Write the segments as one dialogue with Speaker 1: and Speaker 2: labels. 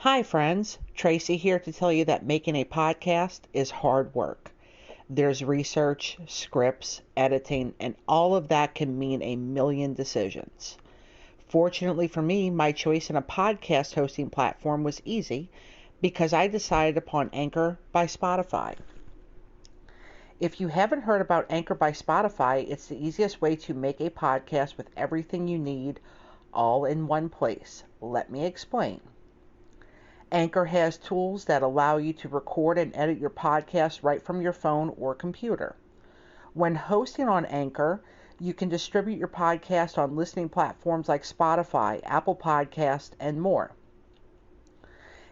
Speaker 1: Hi, friends. Tracy here to tell you that making a podcast is hard work. There's research, scripts, editing, and all of that can mean a million decisions. Fortunately for me, my choice in a podcast hosting platform was easy because I decided upon Anchor by Spotify. If you haven't heard about Anchor by Spotify, it's the easiest way to make a podcast with everything you need all in one place. Let me explain. Anchor has tools that allow you to record and edit your podcast right from your phone or computer. When hosting on Anchor, you can distribute your podcast on listening platforms like Spotify, Apple Podcast, and more.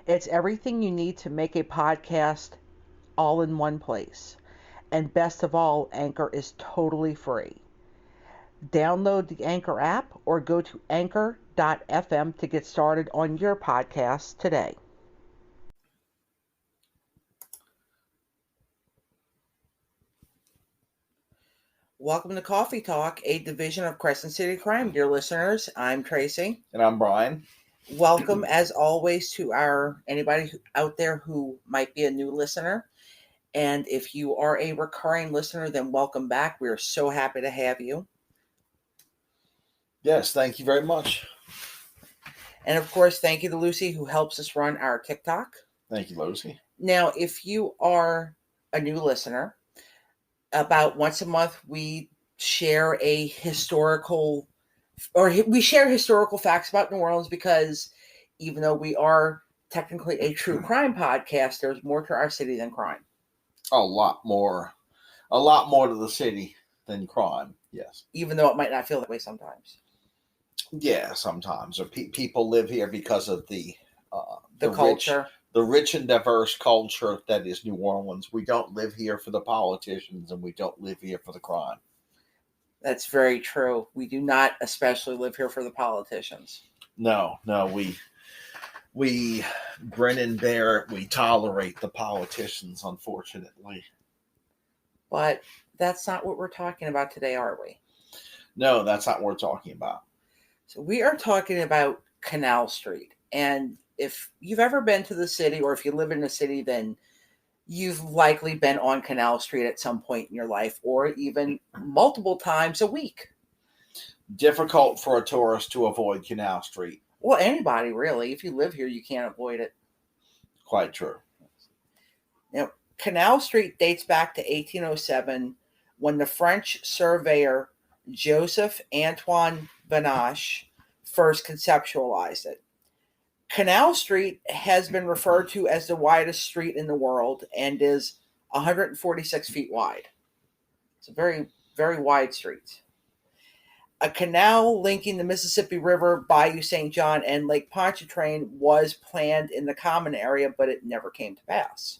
Speaker 1: It's everything you need to make a podcast all in one place. And best of all, Anchor is totally free. Download the Anchor app or go to anchor.fm to get started on your podcast today. Welcome to Coffee Talk, a division of Crescent City Crime. Dear listeners, I'm Tracy.
Speaker 2: And I'm Brian.
Speaker 1: Welcome, as always, to anybody out there who might be a new listener. And if you are a recurring listener, then welcome back. We're so happy to have you.
Speaker 2: Yes, thank you very much.
Speaker 1: And of course, thank you to Lucy, who helps us run our TikTok.
Speaker 2: Thank you, Lucy.
Speaker 1: Now, if you are a new listener, about once a month we share historical facts about New Orleans, because even though we are technically a true crime podcast, there's more to our city than crime.
Speaker 2: A lot more to the city than crime. Yes.
Speaker 1: Even though it might not feel that way sometimes.
Speaker 2: Yeah, sometimes. Or people live here because of the
Speaker 1: culture.
Speaker 2: The rich and diverse culture that is New Orleans. We don't live here for the politicians, and we don't live here for the crime.
Speaker 1: That's very true. We do not especially live here for the politicians.
Speaker 2: No, we grin and bear it. We tolerate the politicians, unfortunately.
Speaker 1: But that's not what we're talking about today, are we?
Speaker 2: No, that's not what we're talking about.
Speaker 1: So we are talking about Canal Street. And if you've ever been to the city, or if you live in the city, then you've likely been on Canal Street at some point in your life, or even multiple times a week.
Speaker 2: Difficult for a tourist to avoid Canal Street.
Speaker 1: Well, anybody really. If you live here, you can't avoid it.
Speaker 2: Quite true.
Speaker 1: Now, Canal Street dates back to 1807, when the French surveyor Joseph Antoine Banache first conceptualized it. Canal Street has been referred to as the widest street in the world and is 146 feet wide. It's a very, very wide street. A canal linking the Mississippi River, Bayou St. John, and Lake Pontchartrain was planned in the common area, but it never came to pass.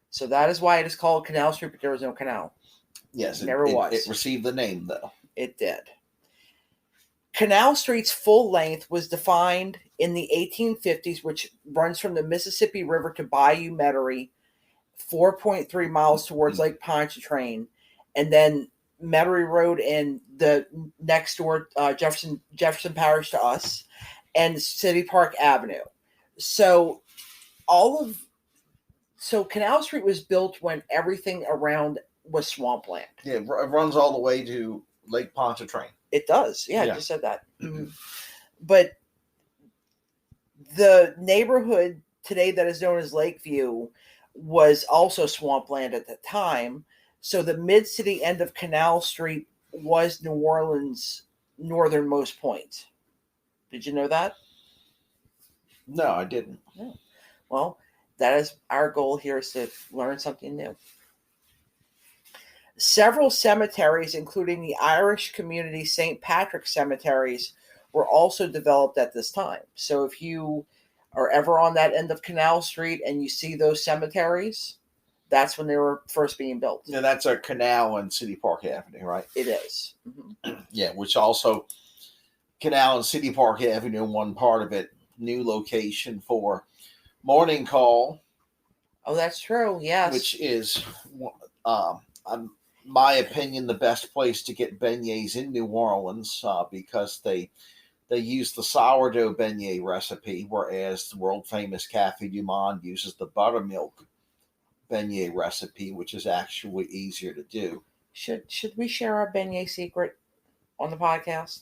Speaker 1: So that is why it is called Canal Street, but there was no canal.
Speaker 2: Yes,
Speaker 1: it never was.
Speaker 2: It received the name, though.
Speaker 1: It did. Canal Street's full length was defined in the 1850s, which runs from the Mississippi River to Bayou Metairie, 4.3 miles towards Lake Pontchartrain, and then Metairie Road in the next door Jefferson Parish to us, and City Park Avenue. So Canal Street was built when everything around was swampland.
Speaker 2: Yeah, it runs all the way to Lake Pontchartrain.
Speaker 1: It does. Yeah, I just said that. Mm-hmm. But the neighborhood today that is known as Lakeview was also swampland at the time. So the mid-city end of Canal Street was New Orleans' northernmost point. Did you know that?
Speaker 2: No, I didn't.
Speaker 1: No. Well, that is our goal here, is to learn something new. Several cemeteries, including the Irish community St. Patrick Cemeteries, were also developed at this time. So if you are ever on that end of Canal Street and you see those cemeteries, that's when they were first being built.
Speaker 2: Yeah, that's a Canal and City Park Avenue, right?
Speaker 1: It is. Mm-hmm.
Speaker 2: Yeah, which also Canal and City Park Avenue, one part of it, new location for Morning Call.
Speaker 1: Oh, that's true. Yes.
Speaker 2: Which is, my opinion, the best place to get beignets in New Orleans, because they they use the sourdough beignet recipe, whereas the world famous Cafe Du Monde uses the buttermilk beignet recipe, which is actually easier to do.
Speaker 1: Should we share our beignet secret on the podcast?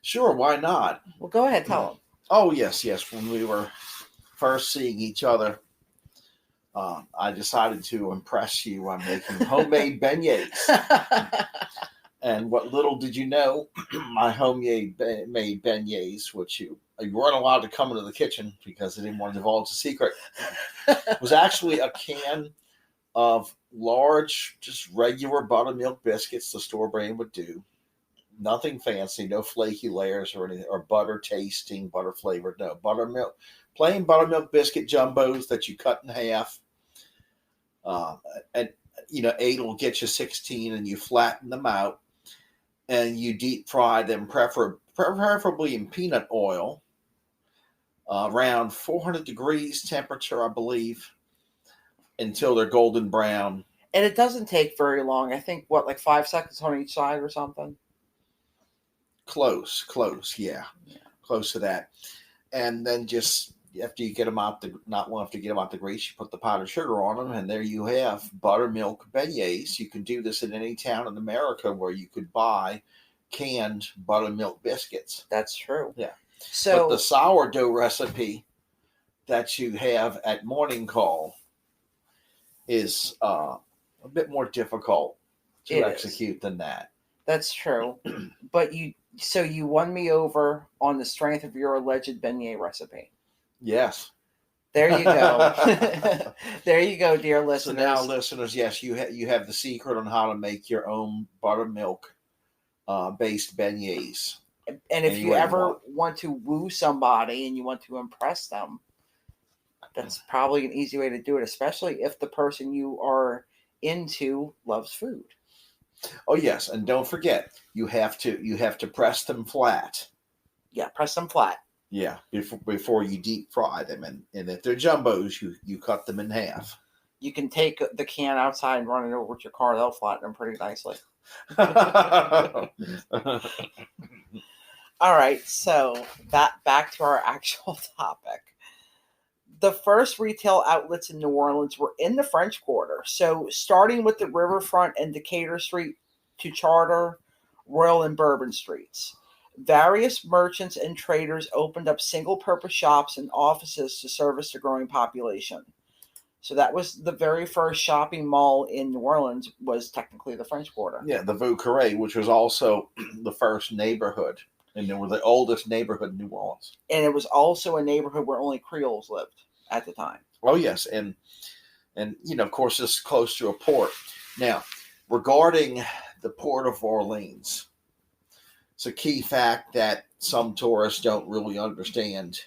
Speaker 2: Sure, why not?
Speaker 1: Well, go ahead, tell them.
Speaker 2: Oh, yes. When we were first seeing each other, I decided to impress you on making homemade beignets. And what little did you know, my homemade made beignets, which you weren't allowed to come into the kitchen because they didn't want to divulge the secret, was actually a can of large, just regular buttermilk biscuits the store brand would do. Nothing fancy, no flaky layers or anything, or butter tasting, butter flavored. No, buttermilk, plain buttermilk biscuit jumbos that you cut in half. And 8 will get you 16, and you flatten them out, and you deep fry them, preferably in peanut oil, around 400 degrees temperature, I believe, until they're golden brown.
Speaker 1: And it doesn't take very long. I think, like 5 seconds on each side or something?
Speaker 2: Close, yeah. Close to that. And then just after you get them out, not long after you get them out the grease, you put the powdered sugar on them, and there you have buttermilk beignets. You can do this in any town in America where you could buy canned buttermilk biscuits.
Speaker 1: That's true.
Speaker 2: Yeah.
Speaker 1: So
Speaker 2: but the sourdough recipe that you have at Morning Call is a bit more difficult to execute than that.
Speaker 1: That's true. But you won me over on the strength of your alleged beignet recipe.
Speaker 2: Yes.
Speaker 1: There you go. There you go, dear listeners.
Speaker 2: So now, listeners, yes, you have the secret on how to make your own buttermilk based beignets.
Speaker 1: And if you ever want to woo somebody and you want to impress them, that's probably an easy way to do it, especially if the person you are into loves food.
Speaker 2: Oh yes, and don't forget, you have to press them flat.
Speaker 1: Yeah, press them flat.
Speaker 2: Yeah, before you deep fry them, and if they're jumbos, you cut them in half.
Speaker 1: You can take the can outside and run it over with your car. They'll flatten them pretty nicely. All right, so back to our actual topic. The first retail outlets in New Orleans were in the French Quarter. So starting with the Riverfront and Decatur Street to Charter, Royal, and Bourbon Streets. Various merchants and traders opened up single-purpose shops and offices to service the growing population. So that was the very first shopping mall in New Orleans, was technically the French Quarter.
Speaker 2: Yeah, the Vieux Carré, which was also the first neighborhood, and they were the oldest neighborhood in New Orleans.
Speaker 1: And it was also a neighborhood where only Creoles lived at the time.
Speaker 2: Oh yes, and of course, this is close to a port. Now, regarding the Port of Orleans, it's a key fact that some tourists don't really understand.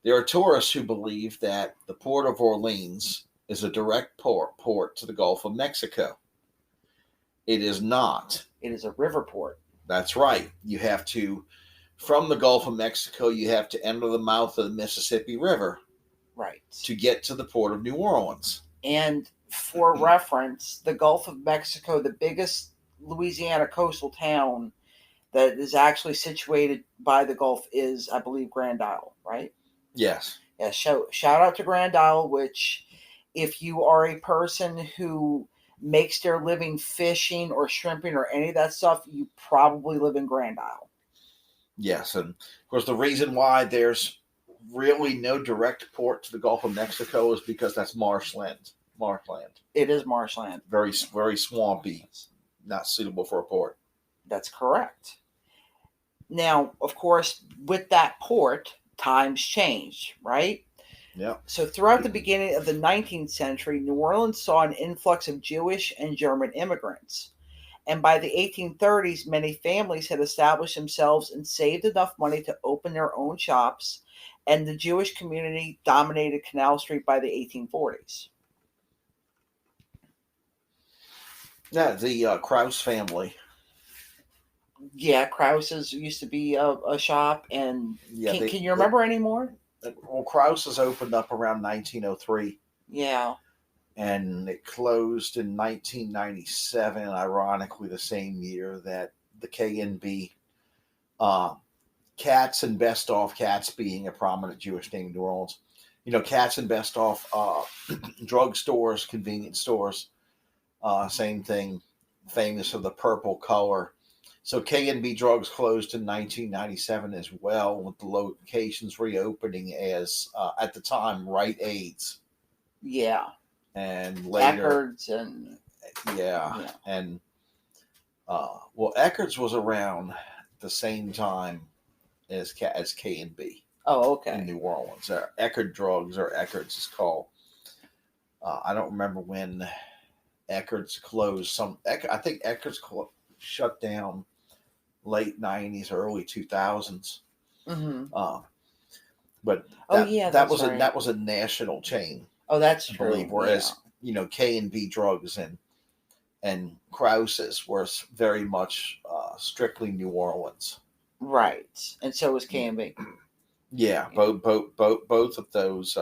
Speaker 2: There are tourists who believe that the Port of Orleans is a direct port to the Gulf of Mexico. It is not.
Speaker 1: It is a river port.
Speaker 2: That's right. You have to, from the Gulf of Mexico, you have to enter the mouth of the Mississippi River.
Speaker 1: Right.
Speaker 2: To get to the Port of New Orleans.
Speaker 1: And for reference, the Gulf of Mexico, the biggest Louisiana coastal town that is actually situated by the Gulf is, I believe, Grand Isle, right?
Speaker 2: Yes.
Speaker 1: Yeah, shout out to Grand Isle, which if you are a person who makes their living fishing or shrimping or any of that stuff, you probably live in Grand Isle.
Speaker 2: Yes, and of course the reason why there's really no direct port to the Gulf of Mexico is because that's marshland.
Speaker 1: It is marshland.
Speaker 2: Very, very swampy, not suitable for a port.
Speaker 1: That's correct. Now, of course, with that port, times changed, right?
Speaker 2: Yeah.
Speaker 1: So throughout the beginning of the 19th century, New Orleans saw an influx of Jewish and German immigrants. And by the 1830s, many families had established themselves and saved enough money to open their own shops, and the Jewish community dominated Canal Street by the 1840s.
Speaker 2: Yeah, the Krause family.
Speaker 1: Yeah, Krause's used to be a shop, and can you remember any more?
Speaker 2: Well, Krause's opened up around 1903.
Speaker 1: Yeah.
Speaker 2: And it closed in 1997, ironically the same year that the K&B Katz and Bestoff, Katz being a prominent Jewish name in New Orleans. Katz and Bestoff, drug stores, convenience stores, same thing, famous for the purple color. So K&B Drugs closed in 1997 as well, with the locations reopening as, at the time, Rite Aids.
Speaker 1: Yeah.
Speaker 2: And later...
Speaker 1: Eckerd's and...
Speaker 2: Yeah. And, Eckerd's was around the same time as K&B.
Speaker 1: Oh, okay.
Speaker 2: In New Orleans. Eckerd Drugs, or Eckerd's is called. I don't remember when Eckerd's closed. I think Eckerd's shut down late 90s, early 2000s.
Speaker 1: Mm-hmm.
Speaker 2: But that was a national chain.
Speaker 1: Oh, that's true.
Speaker 2: I believe. Whereas K&B Drugs and Krause's were very much strictly New Orleans.
Speaker 1: Right, and so was K&B.
Speaker 2: Yeah, both of those.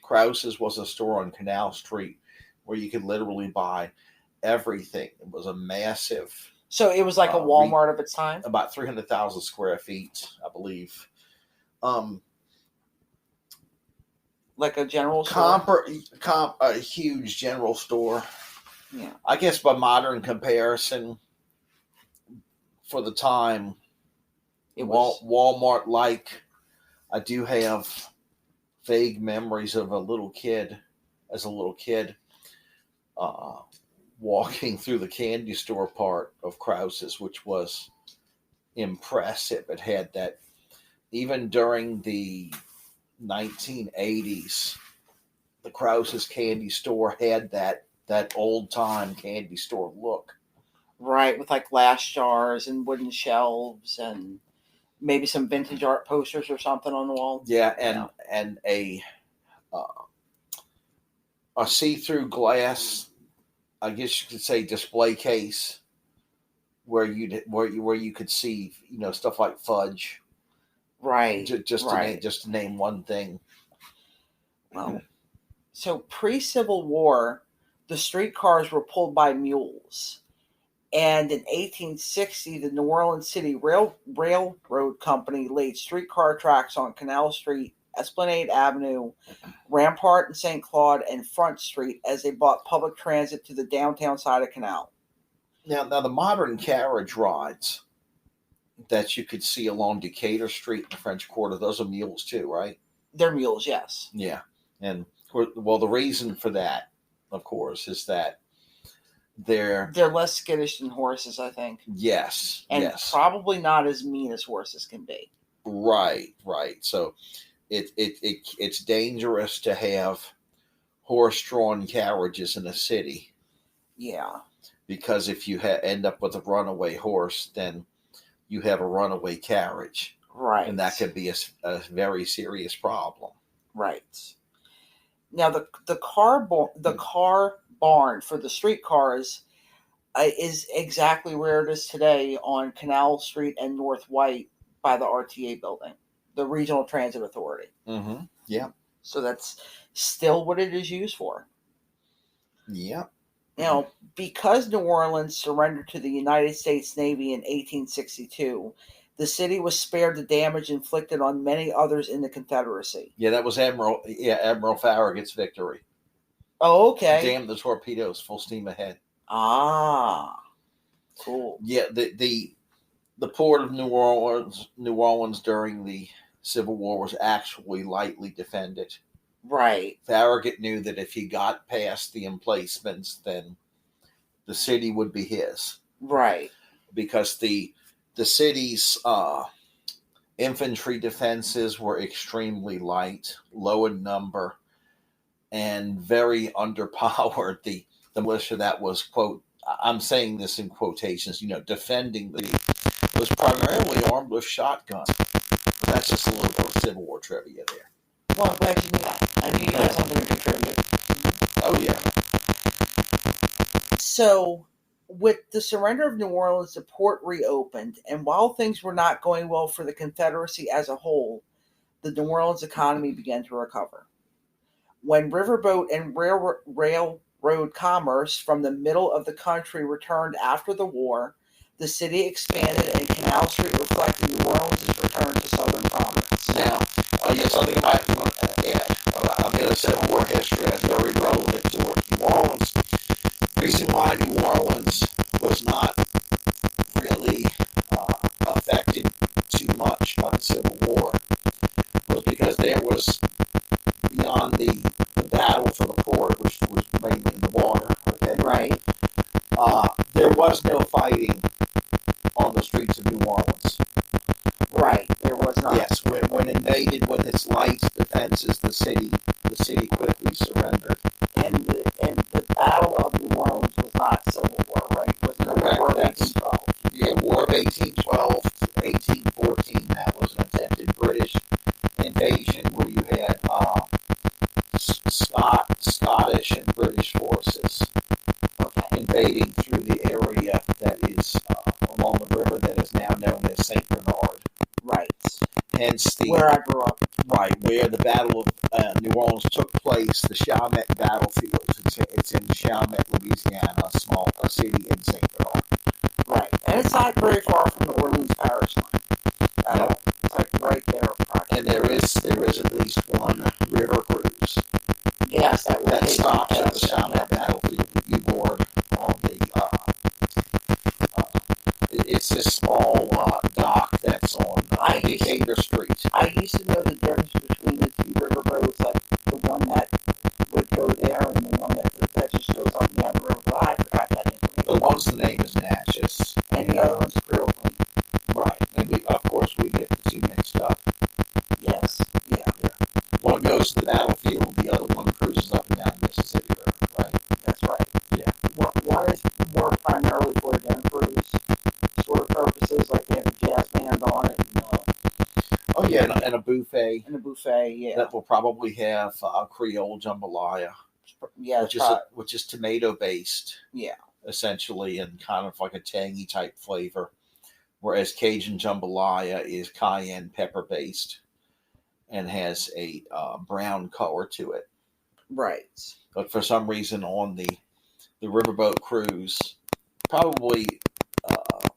Speaker 2: Krause's was a store on Canal Street where you could literally buy everything. It was a massive.
Speaker 1: So it was like a Walmart of its time?
Speaker 2: About 300,000 square feet, I believe.
Speaker 1: Like a general store?
Speaker 2: A huge general store.
Speaker 1: Yeah.
Speaker 2: I guess by modern comparison, for the time, it was Walmart-like. I do have vague memories of a little kid, walking through the candy store part of Krause's, which was impressive. It had that, even during the 1980s, the Krause's candy store had that old-time candy store look.
Speaker 1: Right, with like glass jars and wooden shelves and maybe some vintage art posters or something on the wall.
Speaker 2: Yeah, and a see-through glass, I guess you could say, display case where you could see stuff like fudge.
Speaker 1: Right.
Speaker 2: Just to name one thing.
Speaker 1: Well, so pre-Civil War, the streetcars were pulled by mules. And in 1860, the New Orleans City Railroad Company laid streetcar tracks on Canal Street, Esplanade Avenue, Rampart and St. Claude, and Front Street as they brought public transit to the downtown side of Canal.
Speaker 2: Now the modern carriage rides that you could see along Decatur Street in the French Quarter, those are mules too, right?
Speaker 1: They're mules, yes.
Speaker 2: Yeah. And, well, the reason for that, of course, is that they're
Speaker 1: less skittish than horses, I think.
Speaker 2: Yes.
Speaker 1: And probably not as mean as horses can be.
Speaker 2: Right. So it's dangerous to have horse-drawn carriages in a city.
Speaker 1: Yeah.
Speaker 2: Because if you end up with a runaway horse, then you have a runaway carriage.
Speaker 1: Right.
Speaker 2: And that could be a very serious problem.
Speaker 1: Right. Now, the car barn for the streetcars is exactly where it is today on Canal Street and North White by the RTA building, the Regional Transit Authority.
Speaker 2: Mm-hmm. Yeah.
Speaker 1: So that's still what it is used for.
Speaker 2: Yeah.
Speaker 1: Now, because New Orleans surrendered to the United States Navy in 1862, the city was spared the damage inflicted on many others in the Confederacy.
Speaker 2: Yeah, that was Admiral Farragut's victory.
Speaker 1: Oh, okay.
Speaker 2: Damn the torpedoes, full steam ahead.
Speaker 1: Ah, cool.
Speaker 2: Yeah, the port of New Orleans during the Civil War was actually lightly defended.
Speaker 1: Right.
Speaker 2: Farragut knew that if he got past the emplacements, then the city would be his.
Speaker 1: Right.
Speaker 2: Because the city's infantry defenses were extremely light, low in number, and very underpowered. The militia that was, quote, I'm saying this in quotations, defending was primarily armed with shotguns. That's just a little bit of Civil War trivia there.
Speaker 1: Well, I'm glad you knew that. I knew you had something to contribute.
Speaker 2: Oh, yeah.
Speaker 1: So, with the surrender of New Orleans, the port reopened, and while things were not going well for the Confederacy as a whole, the New Orleans economy began to recover. When riverboat and railroad commerce from the middle of the country returned after the war, The city expanded, and Canal Street reflected New Orleans' return to Southern prominence.
Speaker 2: Now, something I might want to add about the Civil War history that's very relevant to New Orleans. The reason why New Orleans was not really affected too much by the Civil War was because there was, beyond the battle for the port, which was mainly in the water, okay?
Speaker 1: Right.
Speaker 2: There was no fighting on the streets of New Orleans.
Speaker 1: Right, there was not.
Speaker 2: Yes, when invaded with its light defenses, the city quickly surrendered.
Speaker 1: And the Battle of New Orleans was not Civil War, right? Was the War of 1812.
Speaker 2: The War of 1812 to 1814, that was an attempted British invasion where you had Scottish and British forces invading through the area that is along the river that is now known as St. Bernard.
Speaker 1: Right.
Speaker 2: Hence
Speaker 1: where I grew up.
Speaker 2: Right, where the Battle of New Orleans took place, the Chalmette Battlefield. It's in Chalmette, Louisiana, a city in St. Bernard.
Speaker 1: Right, and it's not very far from the Orleans Parish line at all. It's like right there.
Speaker 2: And there is at least one river cruise.
Speaker 1: Yes, that
Speaker 2: stops at the Chalmette Battlefield. You board on the. It's this small dock that's on Decatur Street.
Speaker 1: I used to know the difference between the two riverboats, like the one that would go there and the one that just goes up and down the river. But I forgot that information.
Speaker 2: The one's the name is Natchez,
Speaker 1: and the other one's Brooklyn.
Speaker 2: Right, and of course we get the two mixed up.
Speaker 1: Yes, yeah.
Speaker 2: One goes to the battlefield, the other one cruises up and down the Mississippi River. Right.
Speaker 1: That's right.
Speaker 2: Yeah.
Speaker 1: One is more primarily for den cruise sort of purposes, like they have a jazz band on it.
Speaker 2: Oh yeah, and a buffet.
Speaker 1: And a buffet, yeah.
Speaker 2: That will probably have Creole jambalaya.
Speaker 1: Yeah,
Speaker 2: which is tomato based.
Speaker 1: Yeah.
Speaker 2: Essentially, and kind of like a tangy type flavor, whereas Cajun jambalaya is cayenne pepper based and has a brown color to it.
Speaker 1: Right.
Speaker 2: But for some reason on the riverboat cruise, probably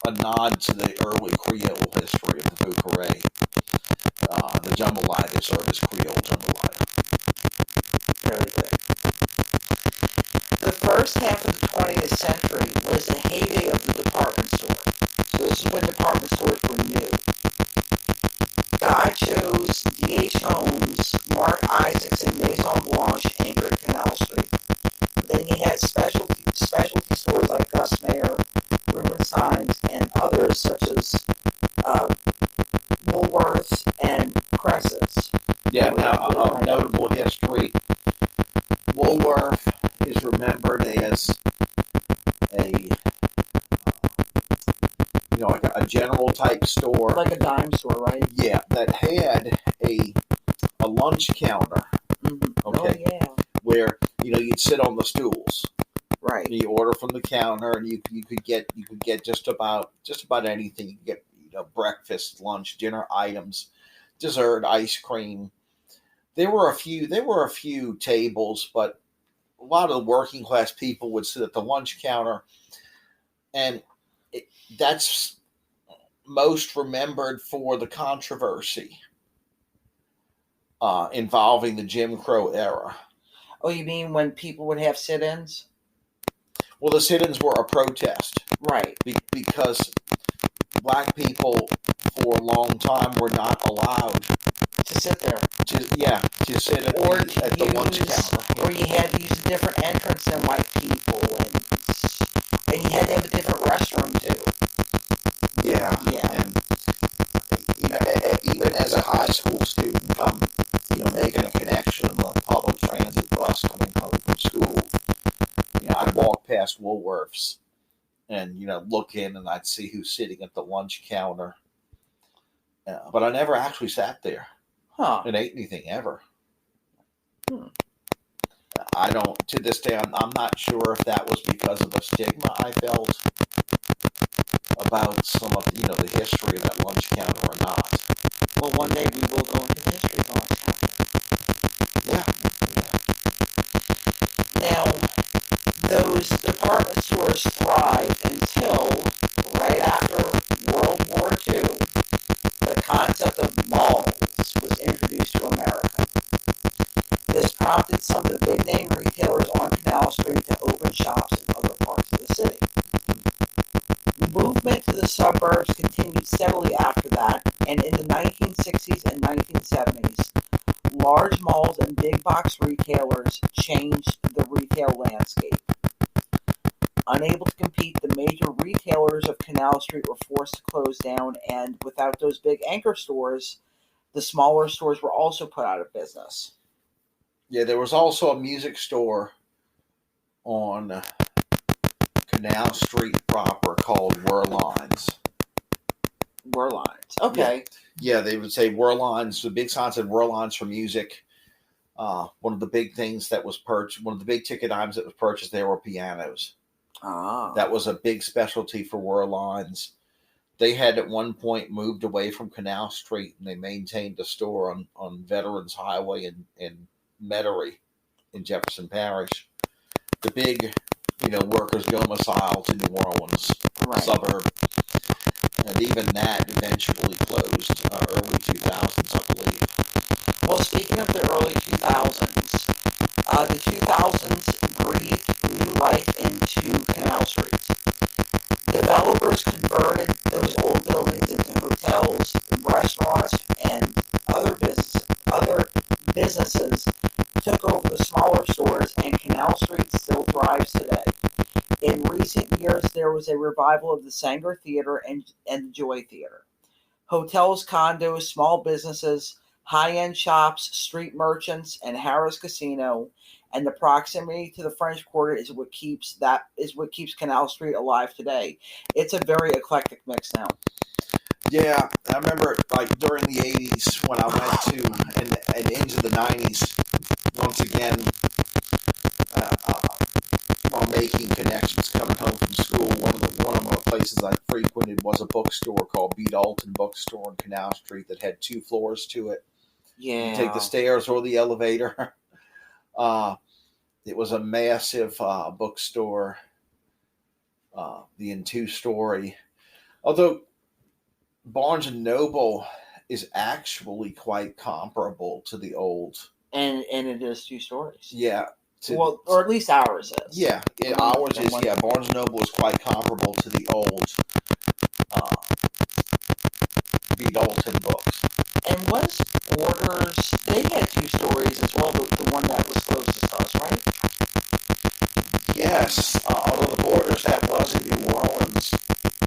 Speaker 2: a nod to the early Creole history of the Bouquet. The jambalaya they serve is Creole jambalaya.
Speaker 1: Very good. The first half of the 20th century was the heyday of the department store. So this is when department stores were new. Guy Cho's, D.H. Holmes, Mark Isaacs, and Maison Blanche anchored Canal Street. Then you had specialty stores like Gus Mayer, Rubenstein's, and others such as Woolworths and Cress's.
Speaker 2: Yeah, now a notable history. Woolworth is remembered as like a general type store,
Speaker 1: like a dime store, right?
Speaker 2: Yeah, that had a lunch counter.
Speaker 1: Mm-hmm.
Speaker 2: Okay,
Speaker 1: oh, yeah.
Speaker 2: Where you'd sit on the stools.
Speaker 1: Right.
Speaker 2: You order from the counter, and you could get just about anything. You could get breakfast, lunch, dinner items, dessert, ice cream. There were a few tables, but a lot of the working class people would sit at the lunch counter, and that's most remembered for the controversy involving the Jim Crow era.
Speaker 1: Oh, you mean when people would have sit-ins?
Speaker 2: Well, the sit-ins were a protest.
Speaker 1: Right.
Speaker 2: Because black people for a long time were not allowed
Speaker 1: to sit there.
Speaker 2: To sit at the lunch counter.
Speaker 1: Or you had to use a different entrance than white people, and you had to have a different restroom too.
Speaker 2: Yeah. And even as a high school student, making a connection on a public transit bus coming home from school, I'd walk past Woolworths and look in, and I'd see who's sitting at the lunch counter. But I never actually sat there and ate anything ever. I don't, to this day, I'm not sure if that was because of the stigma I felt about some of the history of that lunch counter or not.
Speaker 1: Well, one day we will go into the history of the lunch counter.
Speaker 2: Yeah.
Speaker 1: Now, those department stores thrived until right large malls and big box retailers changed the retail landscape. Unable to compete, the major retailers of Canal Street were forced to close down, and without those big anchor stores, the smaller stores were also put out of business.
Speaker 2: Yeah, there was also a music store on Canal Street proper called Werlines.
Speaker 1: Werlines. Okay.
Speaker 2: Yeah, they would say Werlines. The big sign said Werlines for music. One of the big things that was purchased, one of the big ticket items that was purchased there were pianos. That was a big specialty for Werlines. They had at one point moved away from Canal Street, and they maintained a store on Veterans Highway in Metairie in Jefferson Parish. The big, workers' domicile to New Orleans suburb. And even that eventually closed early 2000s, I believe.
Speaker 1: Well, speaking of the early 2000s, the 2000s breathed new life into Canal Street. Developers converted those old buildings into hotels, restaurants, and other businesses took over the smaller stores, and Canal Street still thrives today. In recent years, there was a revival of the Sanger Theater and the Joy Theater. Hotels, condos, small businesses, high-end shops, street merchants, and Harrah's Casino, and the proximity to the French Quarter is what keeps Canal Street alive today. It's a very eclectic mix now.
Speaker 2: Yeah, I remember during the 80s when I went to and into the 90s, once again, while making connections coming home from school, one of the places I frequented was a bookstore called B. Dalton Bookstore on Canal Street that had 2 floors to it.
Speaker 1: Yeah.
Speaker 2: You take the stairs or the elevator. It was a massive bookstore, the 2-story. Although Barnes & Noble is actually quite comparable to the old.
Speaker 1: And it is 2 stories.
Speaker 2: Yeah.
Speaker 1: Or at least ours is.
Speaker 2: Yeah, ours is. Yeah, Barnes & Noble is quite comparable to the old B. Dalton books.
Speaker 1: And was Borders, they had 2 stories as well, the one that was closest to us, right?
Speaker 2: Yes, although the Borders that was in New Orleans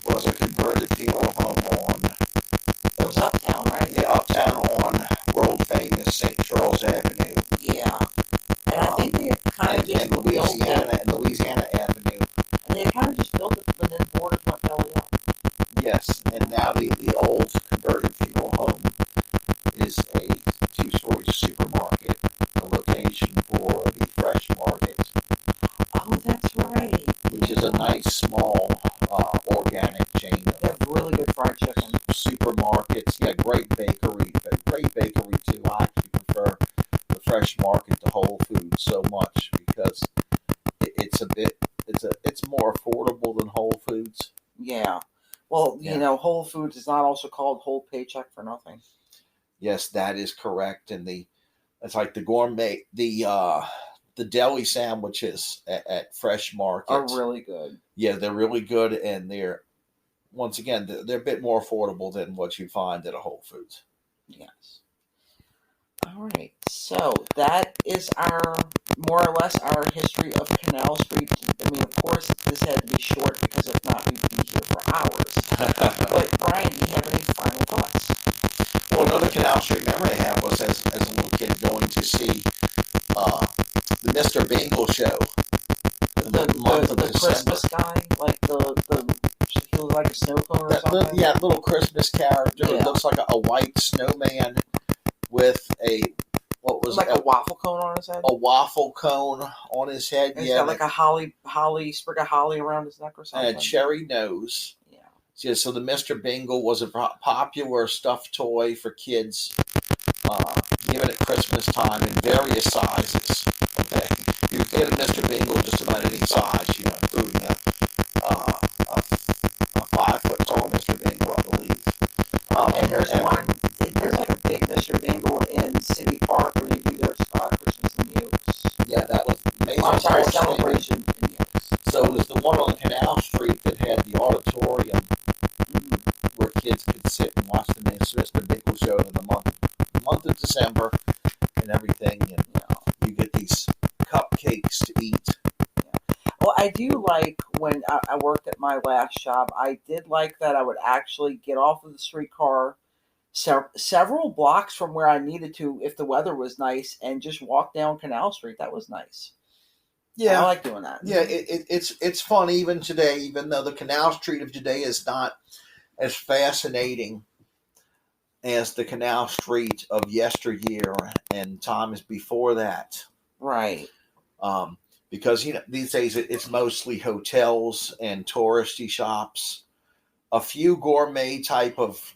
Speaker 2: was a converted funeral home on...
Speaker 1: It was Uptown, right?
Speaker 2: Yeah, Uptown on world-famous St. Charles Avenue.
Speaker 1: Yeah. And I think they kind of just
Speaker 2: Louisiana Avenue.
Speaker 1: And they kind of just built it, and then Borders went belly up.
Speaker 2: Yes, and now the old converted funeral home is a 2-story supermarket, a location for the Fresh Market.
Speaker 1: Oh, that's right.
Speaker 2: Which is a nice, small, organic chain.
Speaker 1: They have really good fried chicken.
Speaker 2: Supermarkets, yeah, great bakery too. I actually prefer the Fresh Market to Whole Foods so much because it's more affordable than Whole Foods.
Speaker 1: Yeah. Well, Whole Foods is not also called Whole Paycheck for nothing.
Speaker 2: Yes, that is correct. And it's like the gourmet, the deli sandwiches at Fresh Market
Speaker 1: are really good.
Speaker 2: Yeah, they're really good, and they're a bit more affordable than what you find at a Whole Foods.
Speaker 1: Yes. All right. So that is more or less our history of Canal Street. I mean, of course, this had to be short because if not, we'd be here for hours. But Brian, do you have any final thoughts?
Speaker 2: Well, another Canal Street memory I have was as a little kid going to see the Mr. Bingle show.
Speaker 1: The Christmas guy, like he looked like a snow cone or something.
Speaker 2: Yeah, little Christmas character.
Speaker 1: Yeah.
Speaker 2: It looks like a white snowman with a
Speaker 1: a waffle cone on his head.
Speaker 2: A waffle cone on his head.
Speaker 1: And he's got like a sprig of holly around his neck or something.
Speaker 2: And a cherry nose. Yeah. So the Mr. Bingle was a popular stuffed toy for kids, given at Christmas time in various sizes. Okay, you could get a Mr. Bingle just about any size, including a 5-foot-tall Mr. Bingle, I believe.
Speaker 1: And there's like a big Mr. Bingle in City Park where they do their Christmas in the Oaks.
Speaker 2: Yeah, that was amazing.
Speaker 1: I'm sorry, Celebration in the Oaks.
Speaker 2: So it was the one on Canal Street that had the auditorium where kids could sit and watch the Mr. Bingle show in the month of December. And and everything, and you get these cupcakes to eat.
Speaker 1: Well, I do like when I worked at my last job, I did like that I would actually get off of the streetcar several blocks from where I needed to if the weather was nice and just walk down Canal Street. That was nice.
Speaker 2: Yeah.
Speaker 1: I like doing that.
Speaker 2: Yeah, it's fun even today, even though the Canal Street of today is not as fascinating as the Canal Street of yesteryear and times before that.
Speaker 1: Right.
Speaker 2: Because these days it's mostly hotels and touristy shops, a few gourmet type of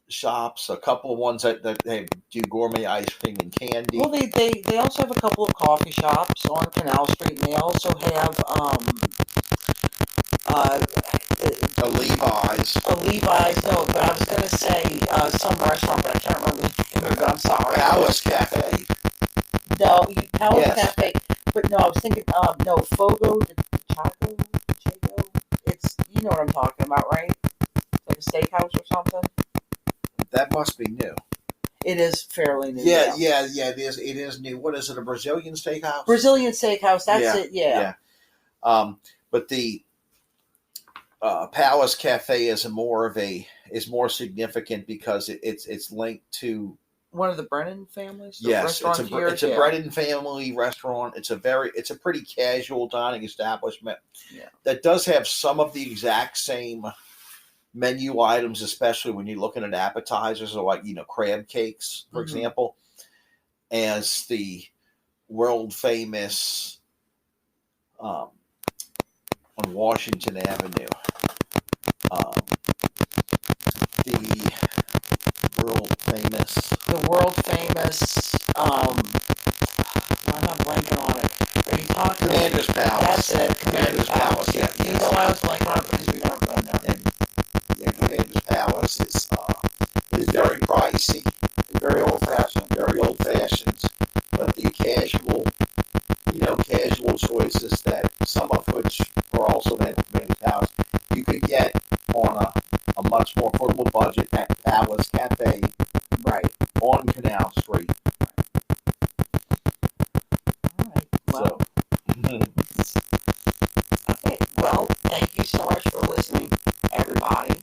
Speaker 2: shops, a couple of ones that they do gourmet ice cream and candy.
Speaker 1: Well, they also have a couple of coffee shops on Canal Street, and they also have
Speaker 2: a Levi's.
Speaker 1: A Levi's, no, but I was going to say some restaurant, but I can't remember the name of it. I'm sorry.
Speaker 2: Palace Cafe.
Speaker 1: No, Palace Cafe. But no, I was thinking, no, Fogo de Chaco. It's, you know what I'm talking about, right? Like a steakhouse or something.
Speaker 2: That must be new.
Speaker 1: It is fairly new.
Speaker 2: Yeah, it is. It is new. What is it? A Brazilian steakhouse?
Speaker 1: Brazilian steakhouse. That's it. Yeah.
Speaker 2: But the Palace Cafe is more significant because it's linked to
Speaker 1: one of the Brennan families.
Speaker 2: Yes, it's a Brennan family restaurant. It's a pretty casual dining establishment.
Speaker 1: Yeah.
Speaker 2: That does have some of the exact same menu items, especially when you're looking at appetizers or crab cakes, for example, as the world famous on Washington Avenue.
Speaker 1: The world famous. I'm not blanking on it. Are you talking
Speaker 2: Commander's Palace?
Speaker 1: That's it. Commander's Palace. Yeah. You know I was blanking on it because we've never been there.
Speaker 2: And Commander's Palace is very pricey, very old fashioned, but the casual choices that some of which are also made at Commander's Palace, you could get on a much more affordable budget at Palace Cafe,
Speaker 1: right,
Speaker 2: on Canal Street.
Speaker 1: All right. Well. Okay. Well, thank you so much for listening, everybody.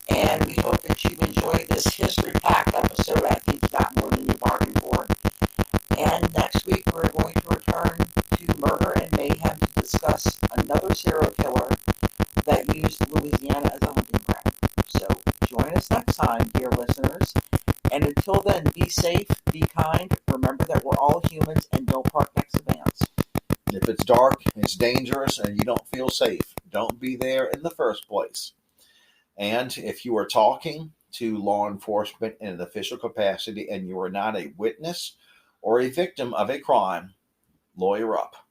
Speaker 1: And we hope that you enjoyed this history-packed episode. I think you got more than you bargained for. And next week, we're going to return to Murder and Mayhem to discuss another serial killer that used Louisiana as a hunting ground. So join us next time, dear listeners. And until then, be safe, be kind. Remember that we're all humans and don't park next to vans.
Speaker 2: If it's dark, it's dangerous, and you don't feel safe, don't be there in the first place. And if you are talking to law enforcement in an official capacity and you are not a witness or a victim of a crime, lawyer up.